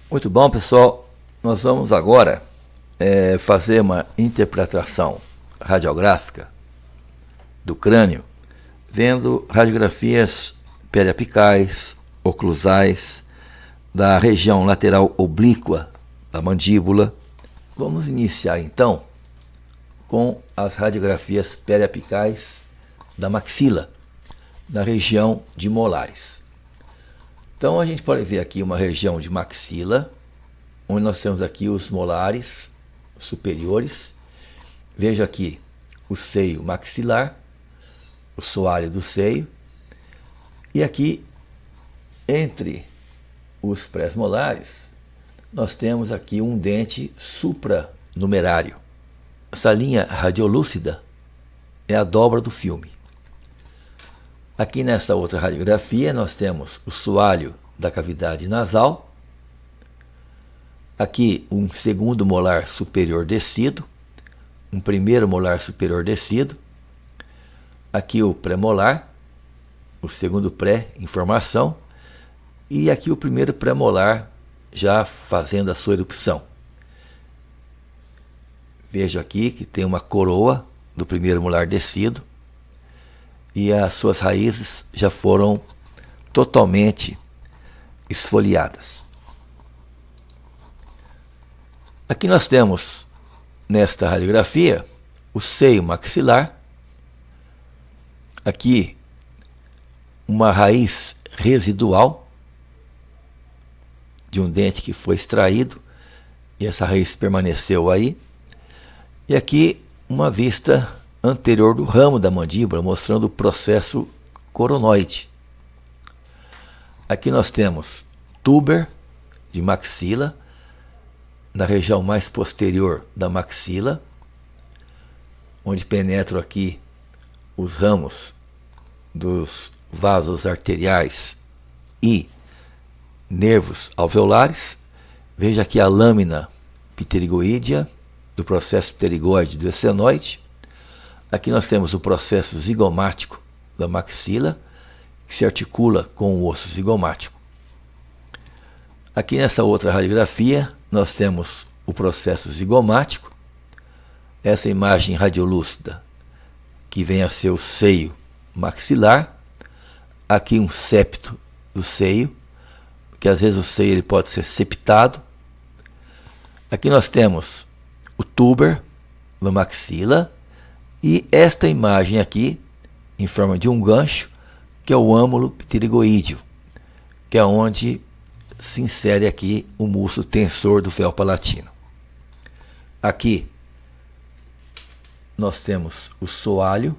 Muito bom, pessoal. Nós vamos agora fazer uma interpretação radiográfica do crânio, vendo radiografias periapicais, oclusais, da região lateral oblíqua da mandíbula. Vamos iniciar então com as radiografias periapicais da maxila, na região de molares. Então a gente pode ver aqui uma região de maxila, onde nós temos aqui os molares superiores. Veja aqui o seio maxilar, o soalho do seio, e aqui entre os pré-molares nós temos aqui um dente supranumerário. Essa linha radiolúcida é a dobra do filme. Aqui nessa outra radiografia nós temos o soalho da cavidade nasal, aqui um segundo molar superior descido, um primeiro molar superior descido, aqui o pré-molar, o segundo pré em formação, e aqui o primeiro pré-molar já fazendo a sua erupção. Veja aqui que tem uma coroa do primeiro molar descido, e as suas raízes já foram totalmente esfoliadas. Aqui nós temos, nesta radiografia, o seio maxilar, aqui uma raiz residual de um dente que foi extraído, e essa raiz permaneceu aí, e aqui uma vista anterior do ramo da mandíbula, mostrando o processo coronoide. Aqui nós temos túber de maxila, na região mais posterior da maxila, onde penetram aqui os ramos dos vasos arteriais e nervos alveolares. Veja aqui a lâmina pterigoídea do processo pterigóide do esfenoide. Aqui nós temos o processo zigomático da maxila, que se articula com o osso zigomático. Aqui nessa outra radiografia nós temos o processo zigomático, essa imagem radiolúcida que vem a ser o seio maxilar, aqui um septo do seio, que às vezes o seio ele pode ser septado. Aqui nós temos o túber da maxila, e esta imagem aqui, em forma de um gancho, que é o âmulo pterigoídeo, que é onde se insere aqui o músculo tensor do véu palatino. Aqui nós temos o soalho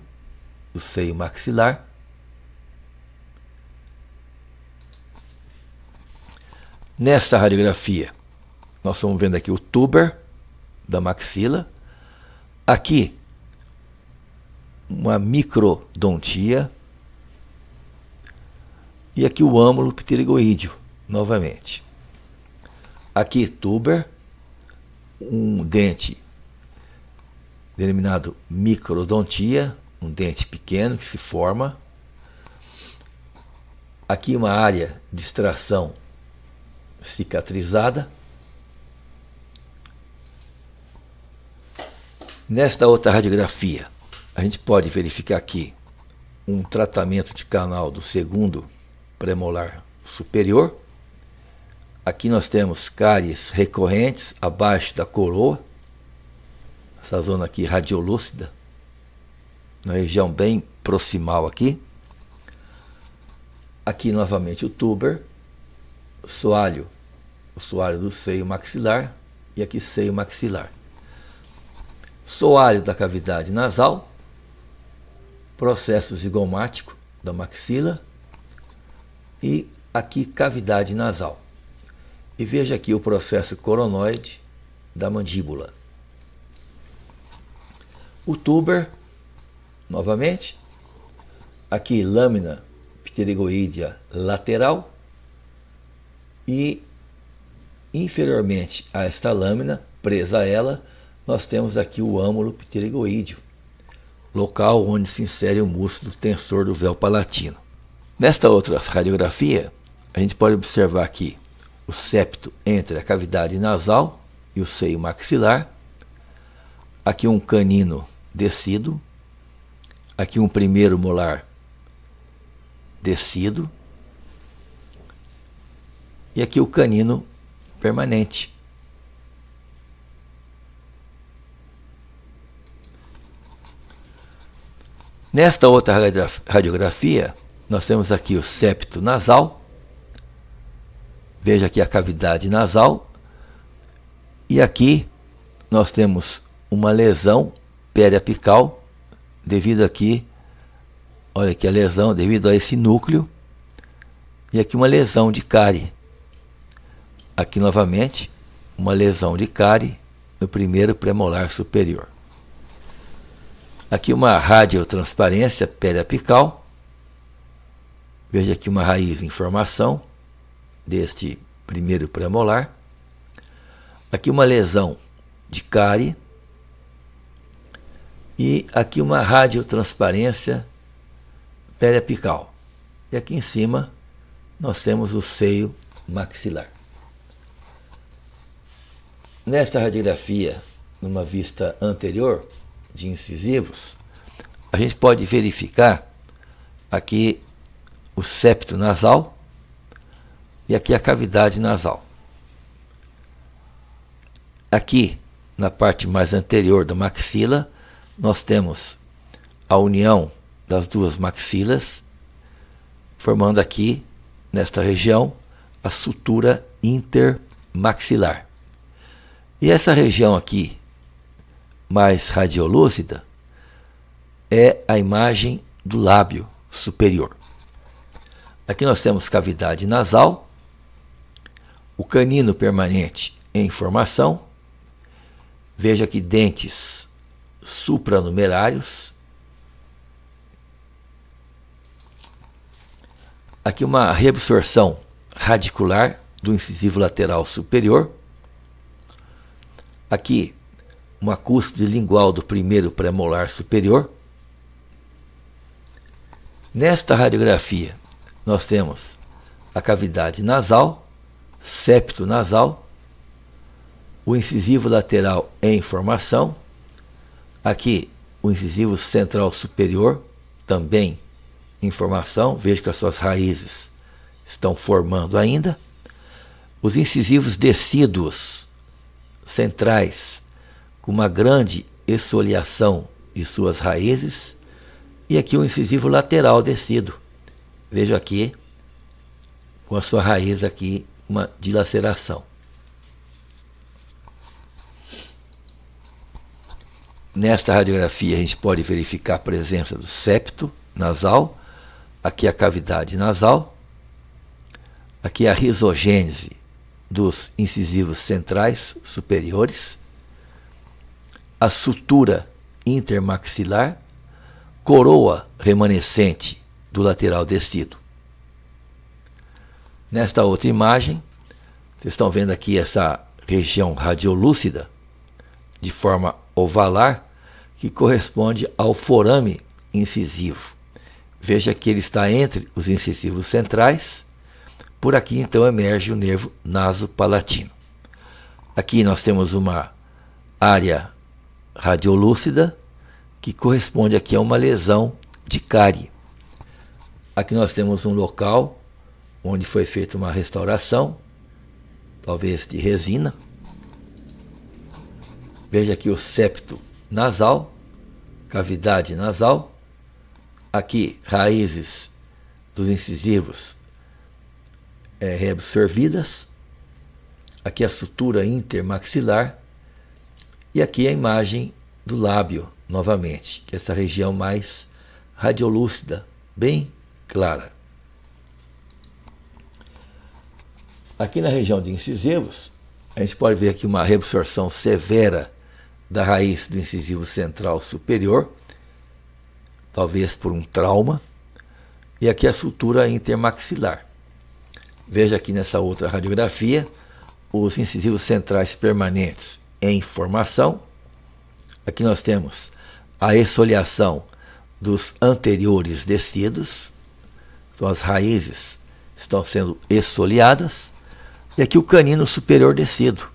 do seio maxilar. Nesta radiografia, nós estamos vendo aqui o túber da maxila. Aqui uma microdontia, e aqui o âmulo pterigoídeo novamente. Aqui túber, um dente denominado microdontia, um dente pequeno que se forma. Aqui uma área de extração cicatrizada. Nesta outra radiografia a gente pode verificar aqui um tratamento de canal do segundo premolar superior. Aqui nós temos cáries recorrentes abaixo da coroa, essa zona aqui radiolúcida, na região bem proximal aqui. Aqui novamente o túber, o soalho do seio maxilar, e aqui seio maxilar. Soalho da cavidade nasal, processo zigomático da maxila, e aqui cavidade nasal. E veja aqui o processo coronoide da mandíbula. O túber, novamente, aqui lâmina pterigoídea lateral, e inferiormente a esta lâmina, presa a ela, nós temos aqui o âmulo pterigoídeo, local onde se insere o músculo tensor do véu palatino. Nesta outra radiografia, a gente pode observar aqui o septo entre a cavidade nasal e o seio maxilar. Aqui um canino descido. Aqui um primeiro molar descido. E aqui o canino permanente. Nesta outra radiografia, nós temos aqui o septo nasal. Veja aqui a cavidade nasal. E aqui nós temos uma lesão periapical, devido aqui, olha aqui a lesão, devido a esse núcleo. E aqui uma lesão de cárie. Aqui novamente, uma lesão de cárie no primeiro premolar superior. Aqui uma radiotransparência periapical. Veja aqui uma raiz em formação deste primeiro premolar. Aqui uma lesão de cárie. E aqui uma radiotransparência periapical. E aqui em cima nós temos o seio maxilar. Nesta radiografia, numa vista anterior de incisivos, a gente pode verificar aqui o septo nasal e aqui a cavidade nasal. Aqui, na parte mais anterior da maxila, nós temos a união das duas maxilas, formando aqui, nesta região, a sutura intermaxilar. E essa região aqui, mais radiolúcida, é a imagem do lábio superior. Aqui nós temos cavidade nasal, o canino permanente em formação. Veja aqui dentes supranumerários. Aqui uma reabsorção radicular do incisivo lateral superior. Aqui uma cúspide lingual do primeiro premolar superior. Nesta radiografia, nós temos a cavidade nasal, septo nasal, o incisivo lateral em formação, aqui o incisivo central superior, também em formação, veja que as suas raízes estão formando ainda, os incisivos decíduos centrais, com uma grande esfoliação de suas raízes, e aqui o incisivo lateral descido. Veja aqui, com a sua raiz aqui, uma dilaceração. Nesta radiografia a gente pode verificar a presença do septo nasal, aqui a cavidade nasal, aqui a rizogênese dos incisivos centrais superiores, a sutura intermaxilar, coroa remanescente do lateral descido. Nesta outra imagem, vocês estão vendo aqui essa região radiolúcida, de forma ovalar, que corresponde ao forame incisivo. Veja que ele está entre os incisivos centrais. Por aqui, então, emerge o nervo nasopalatino. Aqui nós temos uma área radiolúcida, que corresponde aqui a uma lesão de cárie. Aqui nós temos um local onde foi feita uma restauração, talvez de resina. Veja aqui o septo nasal, cavidade nasal. Aqui, raízes dos incisivos reabsorvidas. Aqui a sutura intermaxilar. E aqui a imagem do lábio, novamente, que é essa região mais radiolúcida, bem clara. Aqui na região de incisivos, a gente pode ver aqui uma reabsorção severa da raiz do incisivo central superior, talvez por um trauma, e aqui a sutura intermaxilar. Veja aqui nessa outra radiografia os incisivos centrais permanentes em formação. Aqui nós temos a esfoliação dos anteriores descidos, então as raízes estão sendo esfoliadas. E aqui o canino superior descido,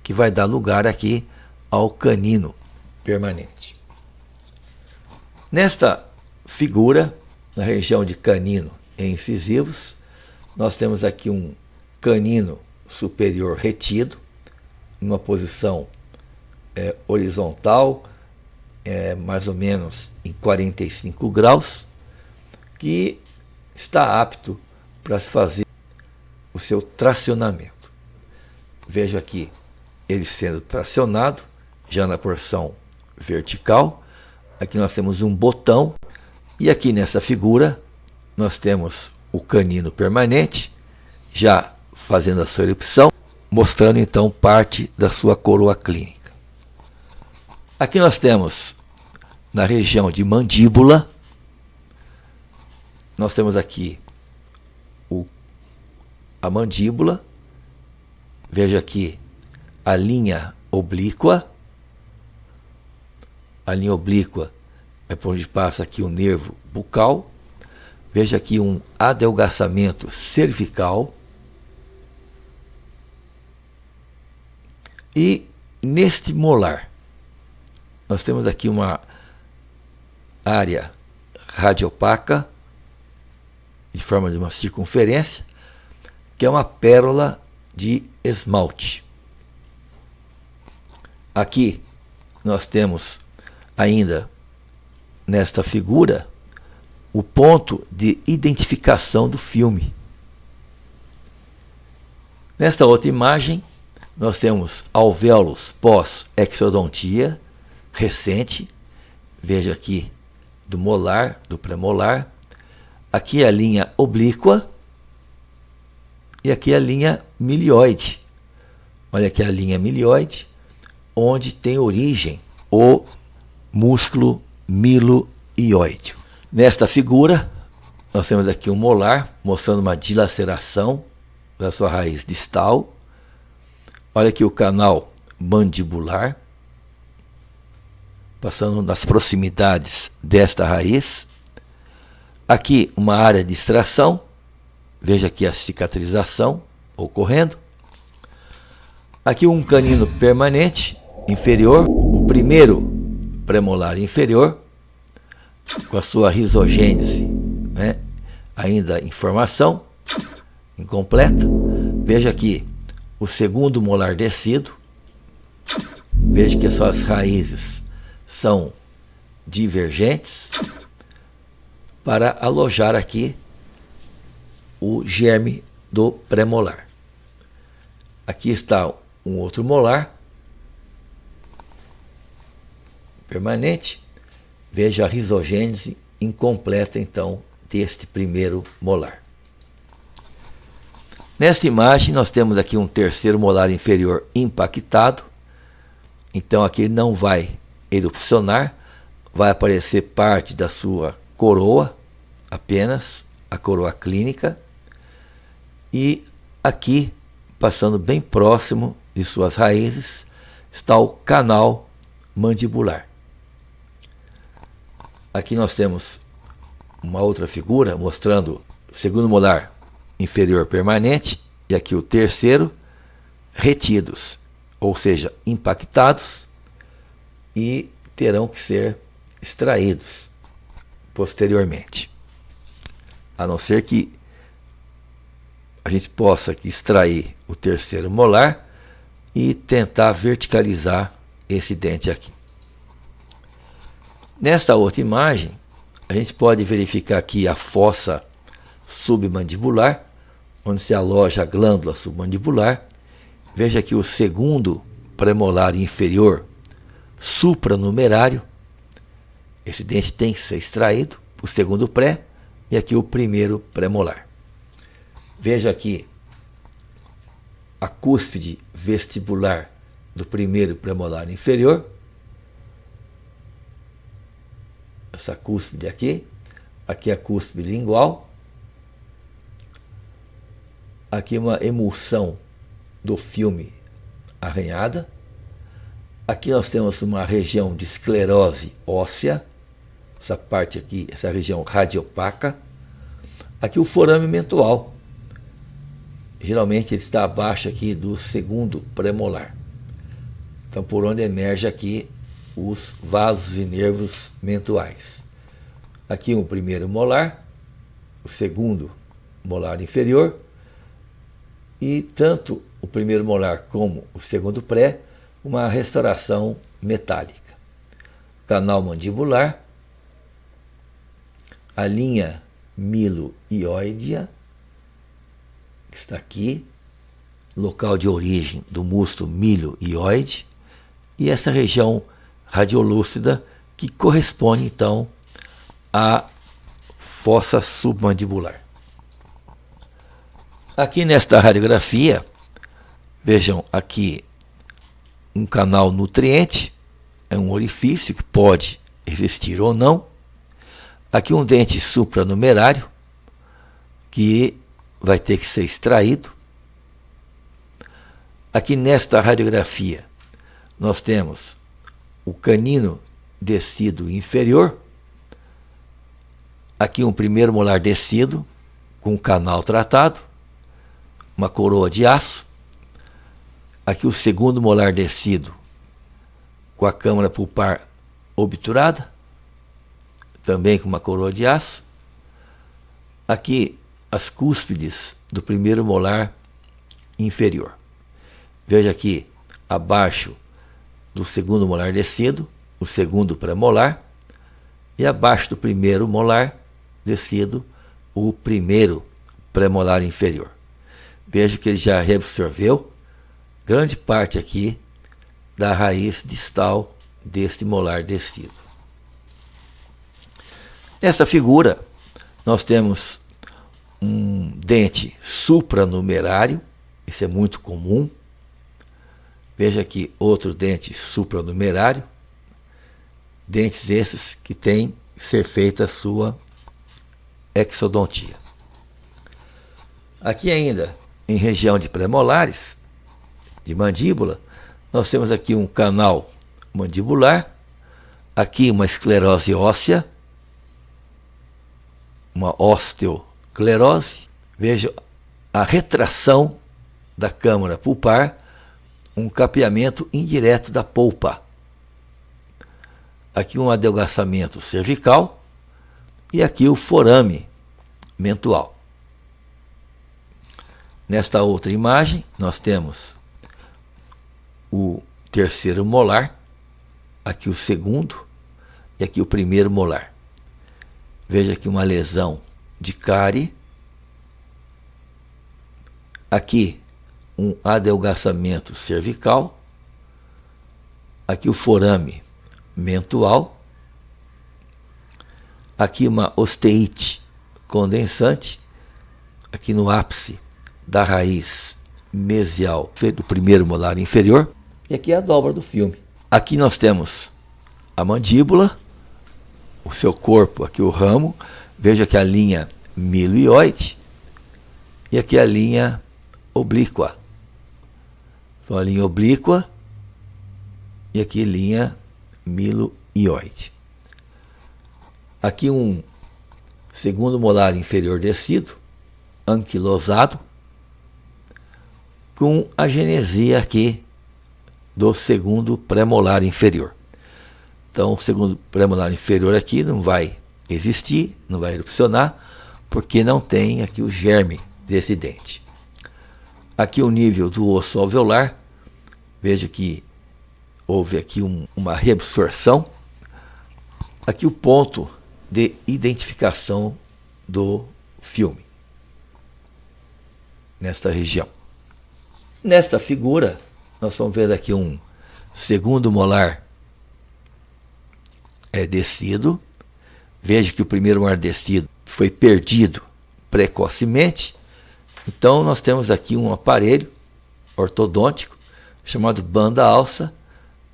que vai dar lugar aqui ao canino permanente. Nesta figura, na região de canino e incisivos, nós temos aqui um canino superior retido, numa posição horizontal, mais ou menos em 45 graus, que está apto para se fazer o seu tracionamento. Veja aqui ele sendo tracionado, já na porção vertical. Aqui nós temos um botão, e aqui nessa figura nós temos o canino permanente, já fazendo a sua erupção, mostrando então parte da sua coroa clínica. Aqui nós temos, na região de mandíbula, nós temos aqui a mandíbula. Veja aqui a linha oblíqua. A linha oblíqua é por onde passa aqui o nervo bucal. Veja aqui um adelgaçamento cervical. E neste molar, nós temos aqui uma área radiopaca, em forma de uma circunferência, que é uma pérola de esmalte. Aqui nós temos ainda, nesta figura, o ponto de identificação do filme. Nesta outra imagem, nós temos alvéolos pós-exodontia recente. Veja aqui do molar, do premolar. Aqui é a linha oblíqua e aqui é a linha milioide. Olha aqui a linha milioide, onde tem origem o músculo miloioide. Nesta figura, nós temos aqui um molar, mostrando uma dilaceração da sua raiz distal. Olha aqui o canal mandibular, passando nas proximidades desta raiz. Aqui uma área de extração, veja aqui a cicatrização ocorrendo. Aqui um canino permanente inferior, o primeiro premolar inferior, com a sua risogênese, né, ainda em formação, incompleta. Veja aqui o segundo molar descido. Veja que as suas raízes são divergentes, para alojar aqui o germe do premolar. Aqui está um outro molar permanente. Veja a risogênese incompleta, então, deste primeiro molar. Nesta imagem, nós temos aqui um terceiro molar inferior impactado. Então, aqui não vai erupcionar, vai aparecer parte da sua coroa, apenas a coroa clínica, e aqui, passando bem próximo de suas raízes, está o canal mandibular. Aqui nós temos uma outra figura mostrando o segundo molar inferior permanente e aqui o terceiro retidos, ou seja, impactados, e terão que ser extraídos posteriormente. A não ser que a gente possa aqui extrair o terceiro molar e tentar verticalizar esse dente aqui. Nesta outra imagem, a gente pode verificar aqui a fossa submandibular, onde se aloja a glândula submandibular. Veja aqui o segundo premolar inferior supranumerário. Esse dente tem que ser extraído, o segundo pré, e aqui o primeiro premolar. Veja aqui a cúspide vestibular do primeiro premolar inferior. Essa cúspide aqui é a cúspide lingual. Aqui uma emulsão do filme arranhada. Aqui nós temos uma região de esclerose óssea, essa parte aqui, essa região radiopaca. Aqui o forame mentual, geralmente ele está abaixo aqui do segundo premolar. Então, por onde emerge aqui os vasos e nervos mentuais. Aqui o primeiro molar, o segundo molar inferior, e tanto o primeiro molar como o segundo pré, uma restauração metálica. Canal mandibular, a linha milo-ióidea, que está aqui, local de origem do músculo milo-ióide, e essa região radiolúcida que corresponde então à fossa submandibular. Aqui nesta radiografia, vejam aqui um canal nutriente, é um orifício que pode existir ou não. Aqui um dente supranumerário, que vai ter que ser extraído. Aqui nesta radiografia, nós temos o canino descido inferior. Aqui um primeiro molar descido, com um canal tratado, uma coroa de aço. Aqui o segundo molar descido, com a câmara pulpar obturada, também com uma coroa de aço. Aqui as cúspides do primeiro molar inferior. Veja aqui abaixo do segundo molar descido, o segundo premolar, e abaixo do primeiro molar descido, o primeiro premolar inferior. Veja que ele já reabsorveu grande parte aqui da raiz distal deste molar descido. Nessa figura, nós temos um dente supranumerário, isso é muito comum. Veja aqui outro dente supranumerário, dentes esses que têm que ser feita a sua exodontia. Aqui ainda, em região de premolares, de mandíbula, nós temos aqui um canal mandibular, aqui uma esclerose óssea, uma osteoclerose. Veja a retração da câmara pulpar, um capeamento indireto da polpa. Aqui um adelgaçamento cervical e aqui o forame mentual. Nesta outra imagem, nós temos o terceiro molar, aqui o segundo e aqui o primeiro molar. Veja aqui uma lesão de cárie. Aqui um adelgaçamento cervical. Aqui o forame mentual. Aqui uma osteite condensante. Aqui no ápice da raiz mesial do primeiro molar inferior. E aqui é a dobra do filme. Aqui nós temos a mandíbula, o seu corpo, aqui o ramo. Veja que a linha milo-ióide e aqui a linha oblíqua. Então a linha oblíqua e aqui linha milo-ióide. Aqui um segundo molar inferior descido, anquilosado, com a genesia aqui do segundo premolar inferior. Então, o segundo premolar inferior aqui não vai existir, não vai erupcionar, porque não tem aqui o germe desse dente. Aqui o nível do osso alveolar, veja que houve aqui uma reabsorção. Aqui o ponto de identificação do filme, nesta região. Nesta figura, nós vamos ver aqui um segundo molar descido. Veja que o primeiro molar descido foi perdido precocemente. Então nós temos aqui um aparelho ortodôntico chamado banda alça,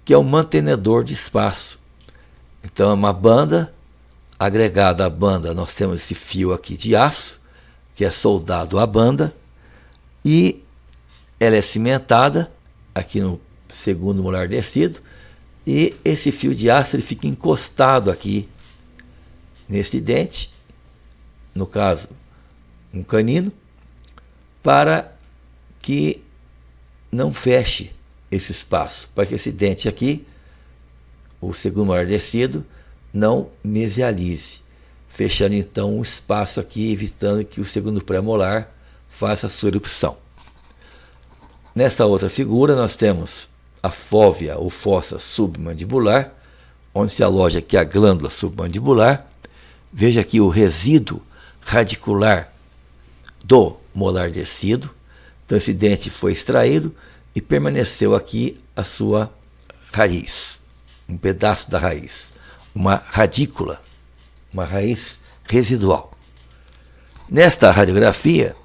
que é um mantenedor de espaço. Então é uma banda, agregada à banda nós temos esse fio aqui de aço, que é soldado à banda, e ela é cimentada aqui no segundo molar descido, e esse fio de aço ele fica encostado aqui neste dente, no caso um canino, para que não feche esse espaço, para que esse dente aqui, o segundo molar descido, não mesialize, fechando então um espaço aqui, evitando que o segundo pré-molar faça a sua erupção. Nesta outra figura nós temos a fóvea ou fossa submandibular, onde se aloja aqui a glândula submandibular. Veja aqui o resíduo radicular do molar descido. Então esse dente foi extraído e permaneceu aqui a sua raiz, um pedaço da raiz, uma radícula, uma raiz residual. Nesta radiografia,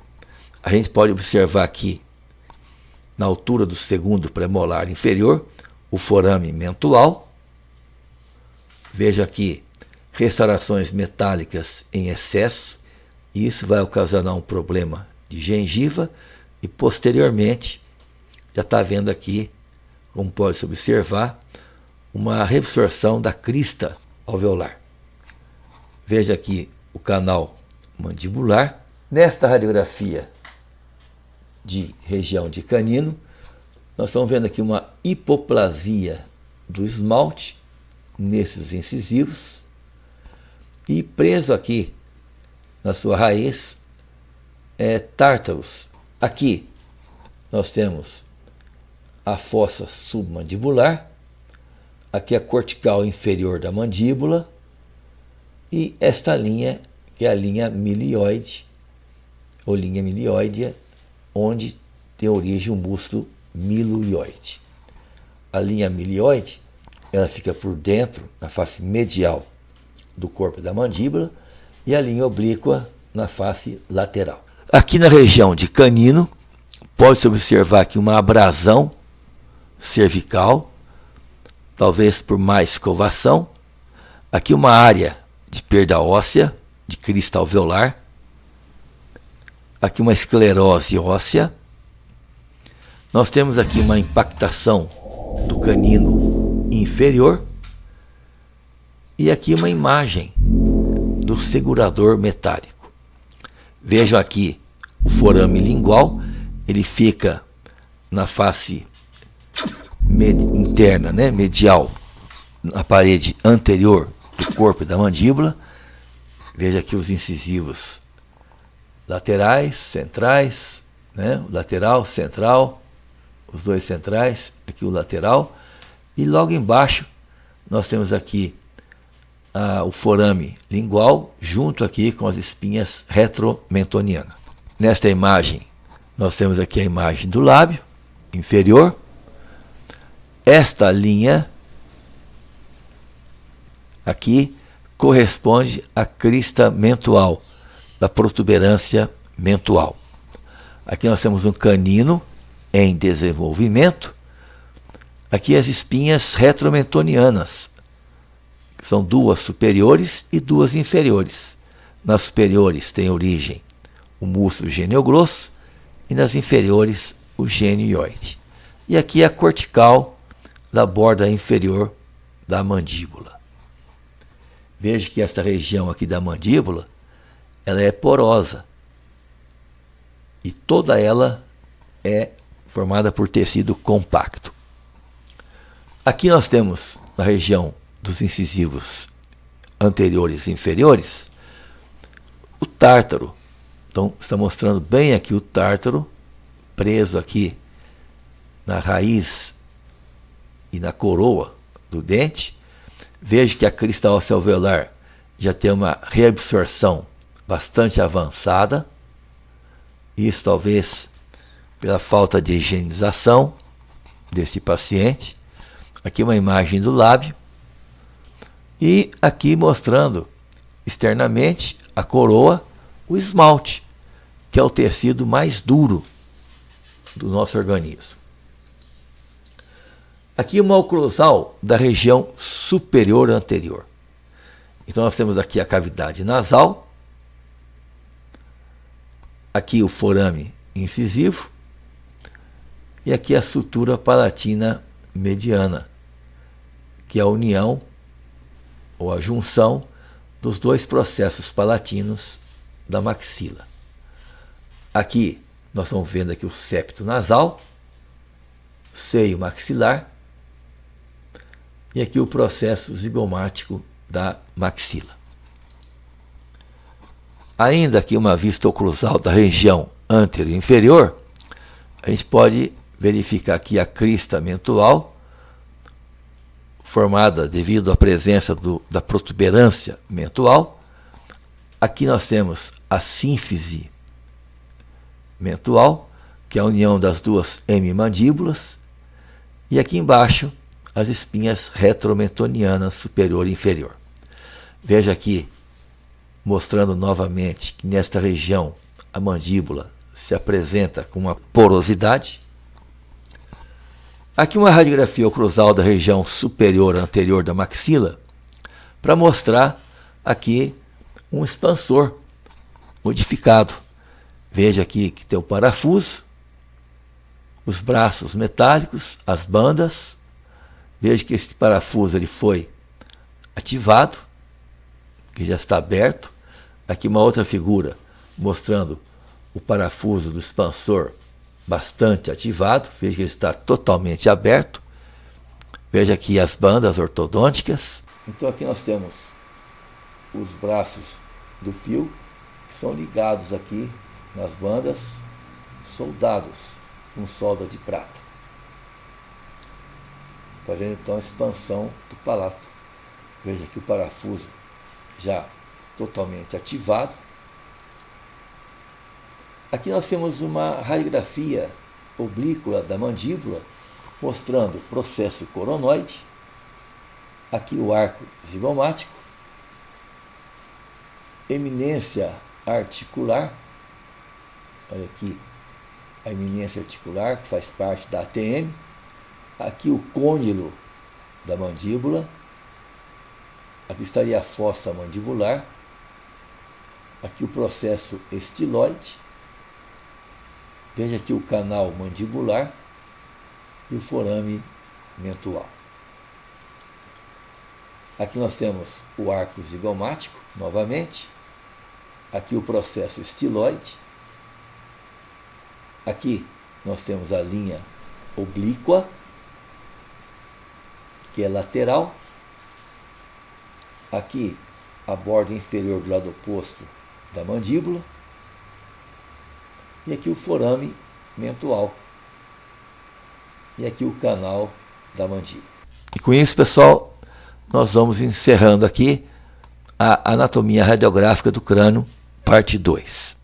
a gente pode observar aqui, na altura do segundo premolar inferior, o forame mentual. Veja aqui restaurações metálicas em excesso, e isso vai ocasionar um problema de gengiva, e posteriormente já está vendo aqui, como pode-se observar, uma reabsorção da crista alveolar. Veja aqui o canal mandibular. Nesta radiografia de região de canino, nós estamos vendo aqui uma hipoplasia do esmalte nesses incisivos, e preso aqui na sua raiz tártaros. Aqui nós temos a fossa submandibular, aqui a cortical inferior da mandíbula, e esta linha, que é a linha milioide, ou linha milioidea, onde tem origem o músculo miloioide. A linha milioide, ela fica por dentro, na face medial do corpo da mandíbula, e a linha oblíqua na face lateral. Aqui na região de canino, pode-se observar aqui uma abrasão cervical, talvez por má escovação. Aqui uma área de perda óssea, de crista alveolar. Aqui uma esclerose óssea. Nós temos aqui uma impactação do canino inferior. E aqui uma imagem do segurador metálico. Vejam aqui o forame lingual, ele fica na face interna, medial, na parede anterior do corpo da mandíbula. Veja aqui os incisivos laterais, centrais, o lateral, central, os dois centrais, aqui o lateral, e logo embaixo nós temos aqui o forame lingual, junto aqui com as espinhas retromentonianas. Nesta imagem, nós temos aqui a imagem do lábio inferior. Esta linha aqui corresponde à crista mentual, da protuberância mentual. Aqui nós temos um canino em desenvolvimento. Aqui as espinhas retromentonianas, que são duas superiores e duas inferiores. Nas superiores tem origem o músculo gênio grosso e nas inferiores o gênio ióide. E aqui a cortical da borda inferior da mandíbula. Veja que esta região aqui da mandíbula, ela é porosa e toda ela é formada por tecido compacto. Aqui nós temos na região dos incisivos anteriores e inferiores o tártaro. Então está mostrando bem aqui o tártaro preso aqui na raiz e na coroa do dente. Veja que a crista óssea alveolar já tem uma reabsorção bastante avançada. Isso talvez pela falta de higienização desse paciente. Aqui uma imagem do lábio. E aqui mostrando externamente a coroa, o esmalte, que é o tecido mais duro do nosso organismo. Aqui uma oclusal da região superior anterior. Então nós temos aqui a cavidade nasal, aqui o forame incisivo e aqui a sutura palatina mediana, que é a união ou a junção dos dois processos palatinos da maxila. Aqui nós estamos vendo aqui o septo nasal, seio maxilar e aqui o processo zigomático da maxila. Ainda aqui uma vista oclusal da região anterior e inferior, a gente pode verificar aqui a crista mentual, formada devido à presença da protuberância mentual. Aqui nós temos a sínfise mentual, que é a união das duas hemimandíbulas, e aqui embaixo as espinhas retromentonianas superior e inferior. Veja aqui, mostrando novamente que nesta região a mandíbula se apresenta com uma porosidade. Aqui uma radiografia oclusal da região superior anterior da maxila, para mostrar aqui um expansor modificado. Veja aqui que tem o parafuso, os braços metálicos, as bandas. Veja que esse parafuso ele foi ativado, que já está aberto. Aqui uma outra figura mostrando o parafuso do expansor bastante ativado. Veja que ele está totalmente aberto. Veja aqui as bandas ortodônticas. Então aqui nós temos os braços do fio, que são ligados aqui nas bandas, soldados com solda de prata, fazendo então a expansão do palato. Veja aqui o parafuso já totalmente ativado. Aqui nós temos uma radiografia oblíqua da mandíbula, mostrando o processo coronoide, aqui o arco zigomático, eminência articular, olha aqui a eminência articular, que faz parte da ATM, aqui o côndilo da mandíbula, aqui estaria a fossa mandibular, aqui o processo estiloide, veja aqui o canal mandibular e o forame mentual. Aqui nós temos o arco zigomático, novamente, aqui o processo estiloide, aqui nós temos a linha oblíqua, que é lateral, aqui a borda inferior do lado oposto da mandíbula, e aqui o forame mentual, e aqui o canal da mandíbula. E com isso, pessoal, nós vamos encerrando aqui a anatomia radiográfica do crânio, parte 2.